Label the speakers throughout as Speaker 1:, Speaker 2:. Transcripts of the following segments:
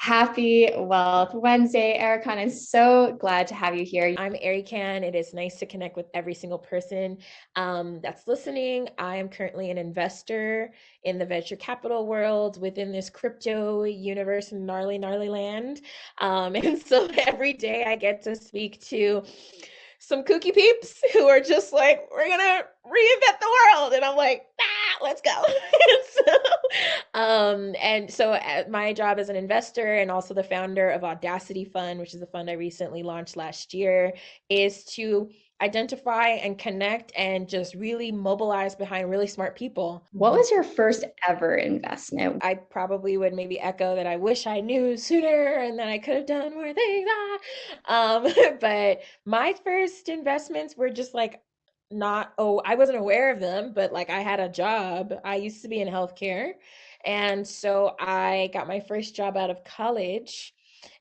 Speaker 1: Happy Wealth Wednesday, Erikan. I'm so glad to have you here.
Speaker 2: I'm Erikan. It is nice to connect with every single person that's listening. I am currently an investor in the venture capital world within this crypto universe, gnarly, gnarly land. And so every day I get to speak to some kooky peeps who are just like, we're gonna reinvent the world. And I'm like, let's go. My job as an investor and also the founder of Audacity Fund, which is a fund I recently launched last year, is to identify and connect and just really mobilize behind really smart people.
Speaker 1: What was your first ever investment?
Speaker 2: I probably would maybe echo that I wish I knew sooner and that I could have done more things. But my first investments were just like not, oh, I wasn't aware of them, but like I had a job. I used to be in healthcare. And so I got my first job out of college.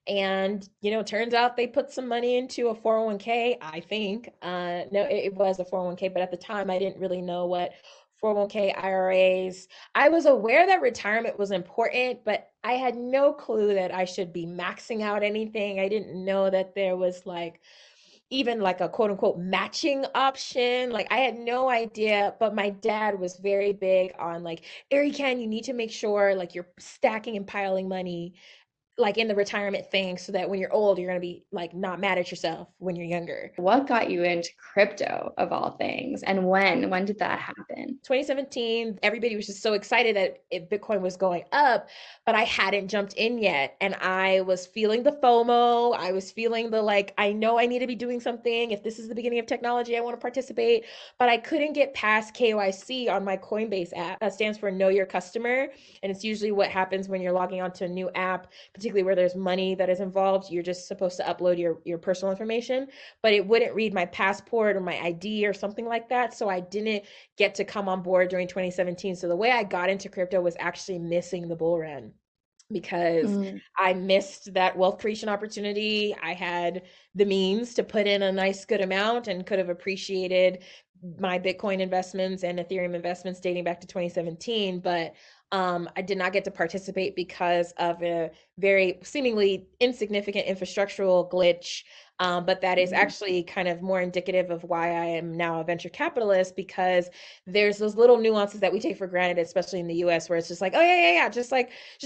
Speaker 2: And, turns out they put some money into a 401k, I think. No, it was a 401k, but at the time I didn't really know what 401k IRAs. I was aware that retirement was important, but I had no clue that I should be maxing out anything. I didn't know that there was like even like a quote unquote matching option. Like I had no idea, but my dad was very big on like, Erican, you need to make sure like you're stacking and piling money like in the retirement thing so that when you're old, you're going to be like not mad at yourself when you're younger.
Speaker 1: What got you into crypto of all things? And when? When did that happen?
Speaker 2: 2017, everybody was just so excited that Bitcoin was going up, but I hadn't jumped in yet. And I was feeling the FOMO. I was feeling the like, I know I need to be doing something. If this is the beginning of technology, I want to participate. But I couldn't get past KYC on my Coinbase app. That stands for Know Your Customer. And it's usually what happens when you're logging onto a new app, particularly where there's money that is involved. You're just supposed to upload your personal information, but it wouldn't read my passport or my ID or something like that. So I didn't get to come on board during 2017. So the way I got into crypto was actually missing the bull run because
Speaker 1: Mm.
Speaker 2: I missed that wealth creation opportunity. I had the means to put in a nice good amount and could have appreciated my Bitcoin investments and Ethereum investments dating back to 2017, but I did not get to participate because of a very seemingly insignificant infrastructural glitch. But that is
Speaker 1: Mhm.
Speaker 2: actually kind of more indicative of why I am now a venture capitalist because there's those little nuances that we take for granted, especially in the US, where it's just like, oh, yeah, just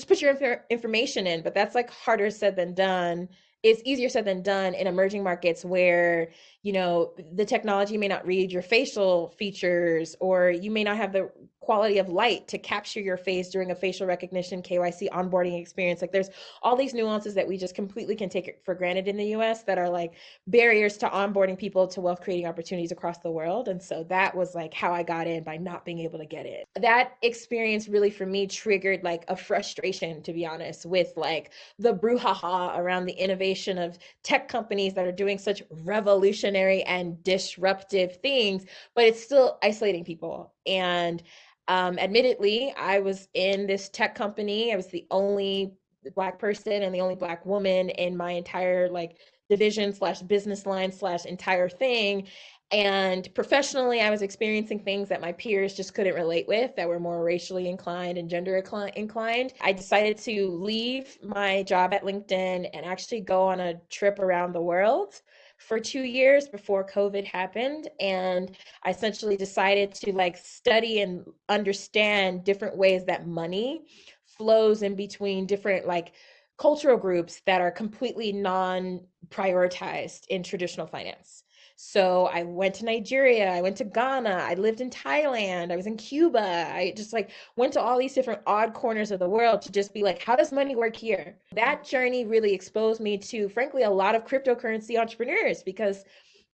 Speaker 2: put your information in. But that's like harder said than done. It's easier said than done in emerging markets where, the technology may not read your facial features, or you may not have the quality of light to capture your face during a facial recognition KYC onboarding experience. Like there's all these nuances that we just completely can take for granted in the US that are like barriers to onboarding people to wealth creating opportunities across the world. And so that was like how I got in by not being able to get in. That experience really for me triggered like a frustration, to be honest, with like the brouhaha around the innovation of tech companies that are doing such revolutionary and disruptive things, but it's still isolating people. And admittedly, I was in this tech company. I was the only Black person and the only Black woman in my entire like division slash business line slash entire thing. And professionally, I was experiencing things that my peers just couldn't relate with that were more racially inclined and gender inclined. I decided to leave my job at LinkedIn and actually go on a trip around the world for 2 years before COVID happened. And I essentially decided to like study and understand different ways that money flows in between different like cultural groups that are completely non-prioritized in traditional finance. So I went to Nigeria, I went to Ghana, I lived in Thailand, I was in Cuba. I just like went to all these different odd corners of the world to just be like, how does money work here? That journey really exposed me to, frankly, a lot of cryptocurrency entrepreneurs because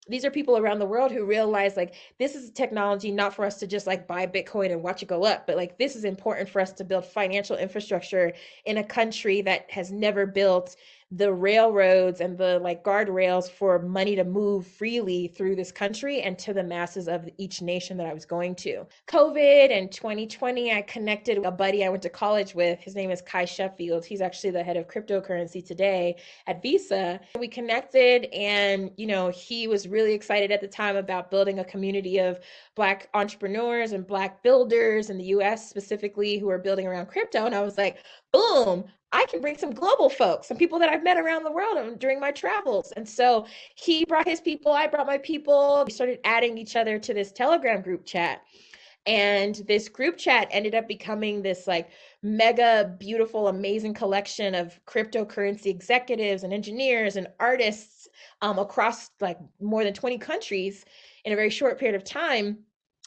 Speaker 2: these are people around the world who realize like this is technology not for us to just like buy Bitcoin and watch it go up, but like this is important for us to build financial infrastructure in a country that has never built the railroads and the like guardrails for money to move freely through this country and to the masses of each nation that I was going to. COVID and 2020, I connected with a buddy I went to college with. His name is Kai Sheffield. He's actually the head of cryptocurrency today at Visa. We connected and, he was really excited at the time about building a community of Black entrepreneurs and Black builders in the US specifically who are building around crypto. And I was like, boom, I can bring some global folks, some people that I've met around the world during my travels. And so he brought his people, I brought my people. We started adding each other to this Telegram group chat. And this group chat ended up becoming this like mega beautiful, amazing collection of cryptocurrency executives and engineers and artists across like more than 20 countries in a very short period of time.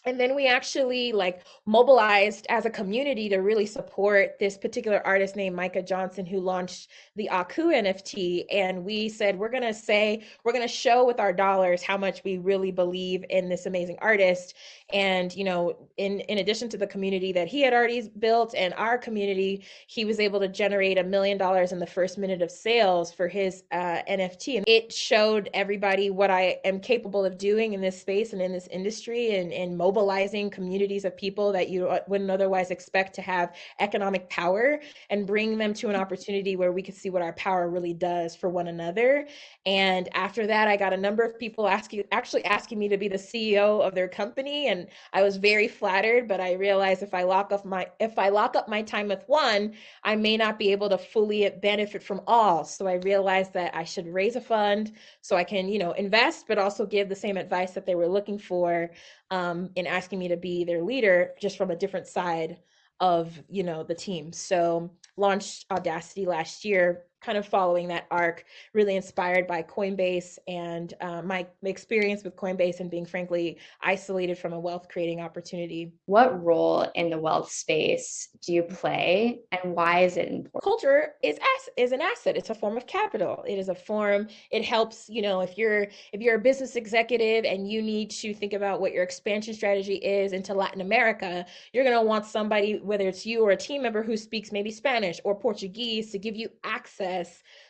Speaker 2: And then we actually like mobilized as a community to really support this particular artist named Micah Johnson, who launched the Aku NFT. And we said, we're going to show with our dollars how much we really believe in this amazing artist. And, you know, in addition to the community that he had already built and our community, he was able to generate $1 million in the first minute of sales for his NFT. And it showed everybody what I am capable of doing in this space and in this industry, and mobilizing communities of people that you wouldn't otherwise expect to have economic power, and bring them to an opportunity where we could see what our power really does for one another. And after that, I got a number of people actually asking me to be the CEO of their company. And I was very flattered, but I realized if I lock up my time with one, I may not be able to fully benefit from all. So I realized that I should raise a fund so I can, you know, invest, but also give the same advice that they were looking for in asking me to be their leader, just from a different side of, you know, the team. So launched Audacity last year, kind of following that arc, really inspired by Coinbase and my experience with Coinbase, and being frankly isolated from a wealth creating opportunity.
Speaker 1: What role in the wealth space do you play, and why is it important?
Speaker 2: Culture is an asset. It's a form of capital. It is a form. It helps, you know, if you're a business executive and you need to think about what your expansion strategy is into Latin America, you're going to want somebody, whether it's you or a team member who speaks maybe Spanish or Portuguese, to give you access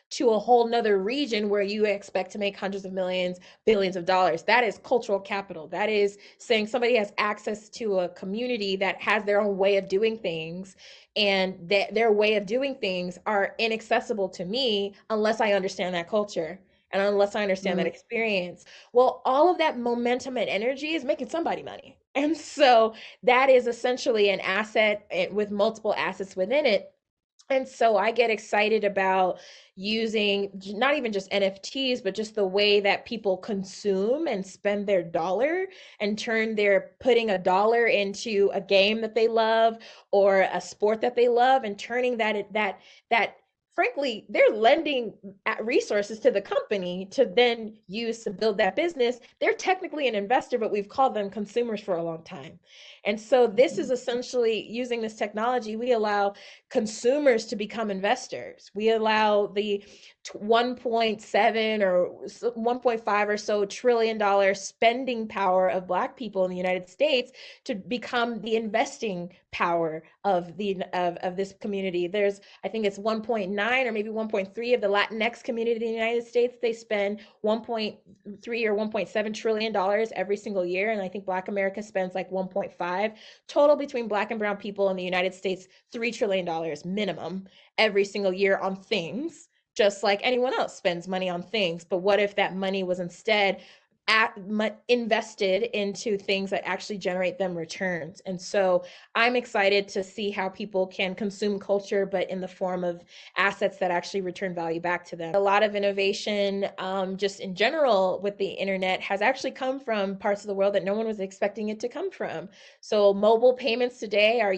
Speaker 2: to a whole nother region where you expect to make hundreds of millions, billions of dollars. That is cultural capital. That is saying somebody has access to a community that has their own way of doing things, and that their way of doing things are inaccessible to me unless I understand that culture and unless I understand that experience. Well, all of that momentum and energy is making somebody money. And so that is essentially an asset with multiple assets within it. And so I get excited about using not even just NFTs, but just the way that people consume and spend their dollar, and they're putting a dollar into a game that they love or a sport that they love, and turning that frankly, they're lending resources to the company to then use to build that business. They're technically an investor, but we've called them consumers for a long time. And so this is essentially, using this technology, we allow consumers to become investors. We allow the 1.7 or 1.5 or so $1 trillion spending power of Black people in the United States to become the investing power of this community. There's, I think it's 1.9 or maybe 1.3 of the Latinx community in the United States. They spend 1.3 or 1.7 trillion dollars every single year, and I think Black America spends like 1.5 total between Black and brown people in the United States. $3 trillion minimum every single year on things, just like anyone else spends money on things. But what if that money was instead invested into things that actually generate them returns? And so I'm excited to see how people can consume culture, but in the form of assets that actually return value back to them. A lot of innovation, just in general with the internet, has actually come from parts of the world that no one was expecting it to come from. So mobile payments today, our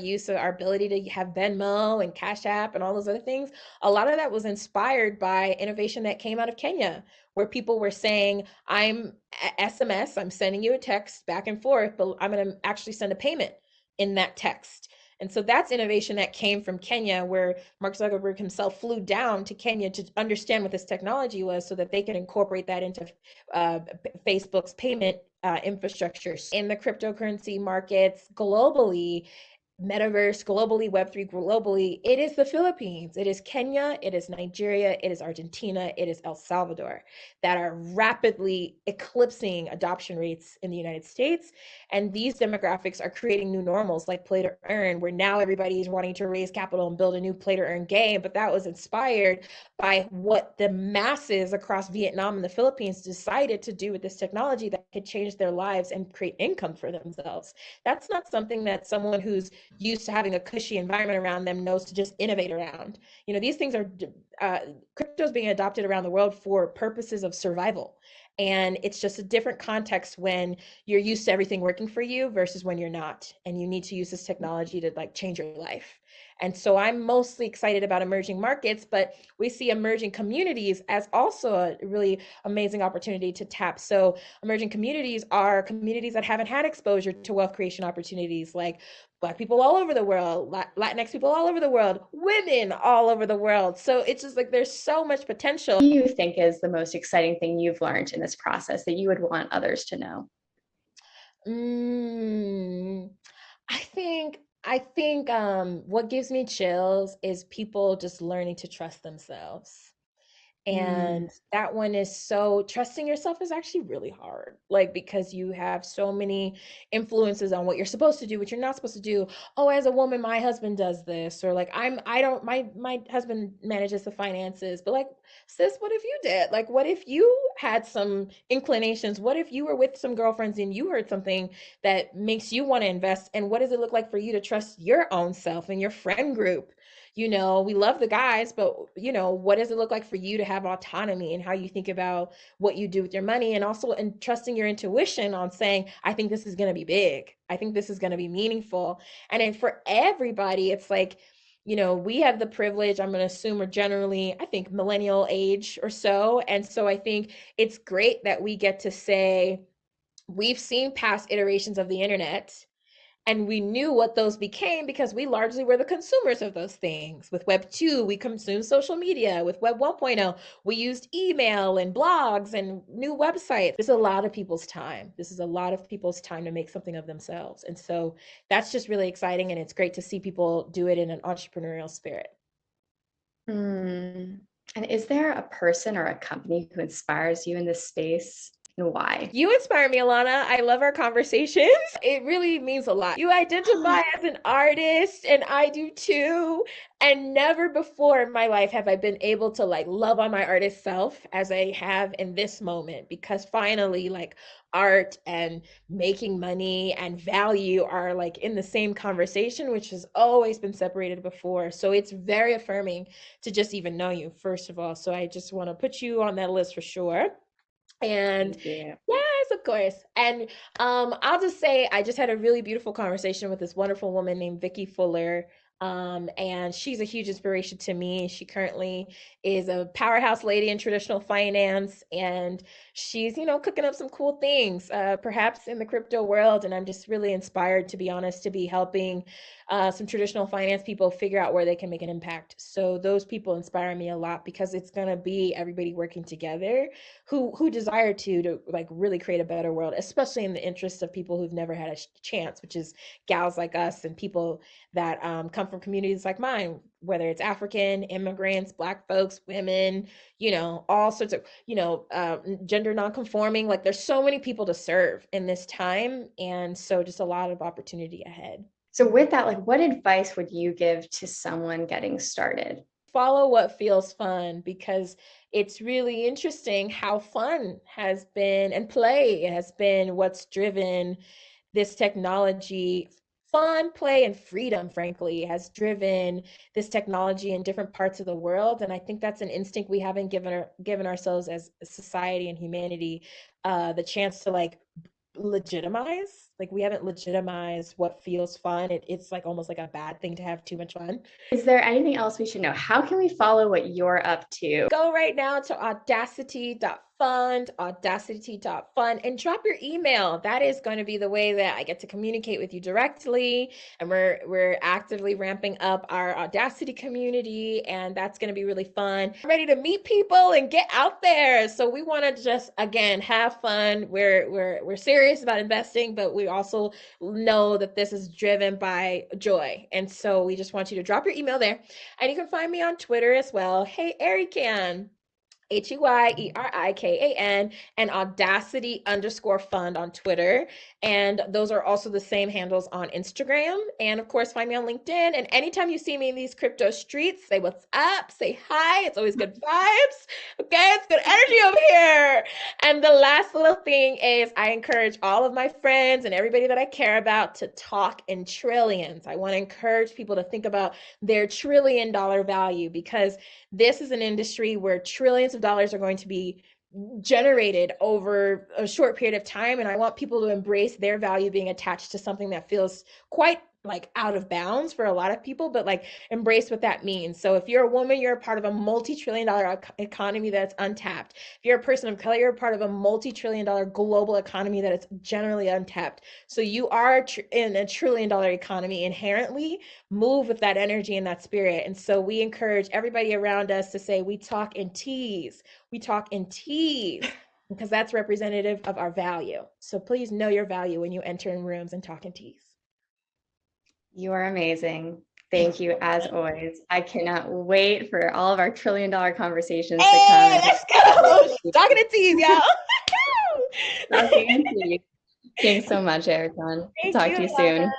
Speaker 2: ability to have Venmo and Cash App and all those other things, a lot of that was inspired by innovation that came out of Kenya, where people were saying, I'm SMS, I'm sending you a text back and forth, but I'm going to actually send a payment in that text. And so that's innovation that came from Kenya, where Mark Zuckerberg himself flew down to Kenya to understand what this technology was so that they can incorporate that into Facebook's payment infrastructure. In the cryptocurrency markets globally, metaverse globally, Web3 globally, it is the Philippines, it is Kenya, it is Nigeria, it is Argentina, it is El Salvador that are rapidly eclipsing adoption rates in the United States. And these demographics are creating new normals like play to earn, where now everybody is wanting to raise capital and build a new play to earn game. But that was inspired by what the masses across Vietnam and the Philippines decided to do with this technology that could change their lives and create income for themselves. That's not something that someone who's used to having a cushy environment around them knows to just innovate around. These things are uh, crypto is being adopted around the world for purposes of survival. And it's just a different context when you're used to everything working for you versus when you're not. And you need to use this technology to like change your life. And so I'm mostly excited about emerging markets, but we see emerging communities as also a really amazing opportunity to tap. So emerging communities are communities that haven't had exposure to wealth creation opportunities, like Black people all over the world, Latinx people all over the world, women all over the world. So it's just like there's so much potential.
Speaker 1: What do you think is the most exciting thing you've learned in this process that you would want others to know?
Speaker 2: Mm, I think what gives me chills is people just learning to trust themselves.
Speaker 1: Mm.
Speaker 2: And that one is so trusting yourself is actually really hard. Like because you have so many influences on what you're supposed to do, what you're not supposed to do. Oh, as a woman, my husband does this, or like I don't my husband manages the finances, but like sis, what if you did? Like what if you had some inclinations? What if you were with some girlfriends and you heard something that makes you want to invest? And what does it look like for you to trust your own self and your friend group? We love the guys, but what does it look like for you to have autonomy and how you think about what you do with your money, and also in trusting your intuition on saying, I think this is going to be big. I think this is going to be meaningful. And then for everybody, it's like, we have the privilege, I'm going to assume, we're generally, I think, millennial age or so. And so I think it's great that we get to say, we've seen past iterations of the internet and we knew what those became because we largely were the consumers of those things. With Web 2, we consumed social media. With Web 1.0, we used email and blogs and new websites. This is a lot of people's time. This is a lot of people's time to make something of themselves. And so that's just really exciting. And it's great to see people do it in an entrepreneurial spirit.
Speaker 1: Mm. And is there a person or a company who inspires you in this space and why?
Speaker 2: You inspire me, Alana. I love our conversations. It really means a lot. You identify as an artist, and I do too. And never before in my life have I been able to like love on my artist self as I have in this moment, because finally, like art and making money and value are like in the same conversation, which has always been separated before. So it's very affirming to just even know you, first of all. So I just want to put you on that list for sure. And
Speaker 1: Thank you.
Speaker 2: yes, of course. And I'll just say I just had a really beautiful conversation with this wonderful woman named Vicky Fuller. And she's a huge inspiration to me. She currently is a powerhouse lady in traditional finance, and she's, cooking up some cool things, perhaps in the crypto world. And I'm just really inspired, to be honest, to be helping some traditional finance people figure out where they can make an impact. So those people inspire me a lot because it's gonna be everybody working together who desire to like really create a better world, especially in the interest of people who've never had a chance, which is gals like us and people that come from communities like mine, whether it's African immigrants, Black folks, women, all sorts of, gender nonconforming. Like there's so many people to serve in this time, and so just a lot of opportunity ahead.
Speaker 1: So, with that, like, what advice would you give to someone getting started?
Speaker 2: Follow what feels fun, because it's really interesting how fun has been and play has been what's driven this technology. Fun, play, and freedom, frankly, has driven this technology in different parts of the world. And I think that's an instinct we haven't given ourselves as a society and humanity, the chance to like legitimize. Like we haven't legitimized what feels fun. It's like almost like a bad thing to have too much fun.
Speaker 1: Is there anything else we should know? How can we follow what you're up to?
Speaker 2: Go right now to audacity.fund, and drop your email. That is going to be the way that I get to communicate with you directly. And we're actively ramping up our Audacity community, and that's going to be really fun. I'm ready to meet people and get out there. So we want to just again have fun. We're serious about investing, but we also know that this is driven by joy. And so we just want you to drop your email there. And you can find me on Twitter as well. Hey, Erikan. HEYERIKAN, and Audacity_fund on Twitter. And those are also the same handles on Instagram. And of course, find me on LinkedIn. And anytime you see me in these crypto streets, say what's up, say hi. It's always good vibes. Okay, it's good energy over here. And the last little thing is I encourage all of my friends and everybody that I care about to talk in trillions. I want to encourage people to think about their $1 trillion value, because this is an industry where trillions of dollars are going to be generated over a short period of time. And I want people to embrace their value being attached to something that feels quite like out of bounds for a lot of people, but like embrace what that means. So if you're a woman, you're a part of a multi-trillion-dollar economy that's untapped. If you're a person of color, you're a part of a multi-trillion-dollar global economy that is generally untapped. So you are in a trillion-dollar economy inherently. Move with that energy and that spirit. And so we encourage everybody around us to say, we talk in T's. We talk in T's, because that's representative of our value. So please know your value when you enter in rooms and talk in T's.
Speaker 1: You are amazing. Thank you, as always. I cannot wait for all of our $1 trillion conversations to come.
Speaker 2: Hey, let's go. Talking to T's, y'all.
Speaker 1: Talking to you. Thanks so much, Erikan.
Speaker 2: Thank
Speaker 1: Talk
Speaker 2: you,
Speaker 1: to you
Speaker 2: Alana.
Speaker 1: soon.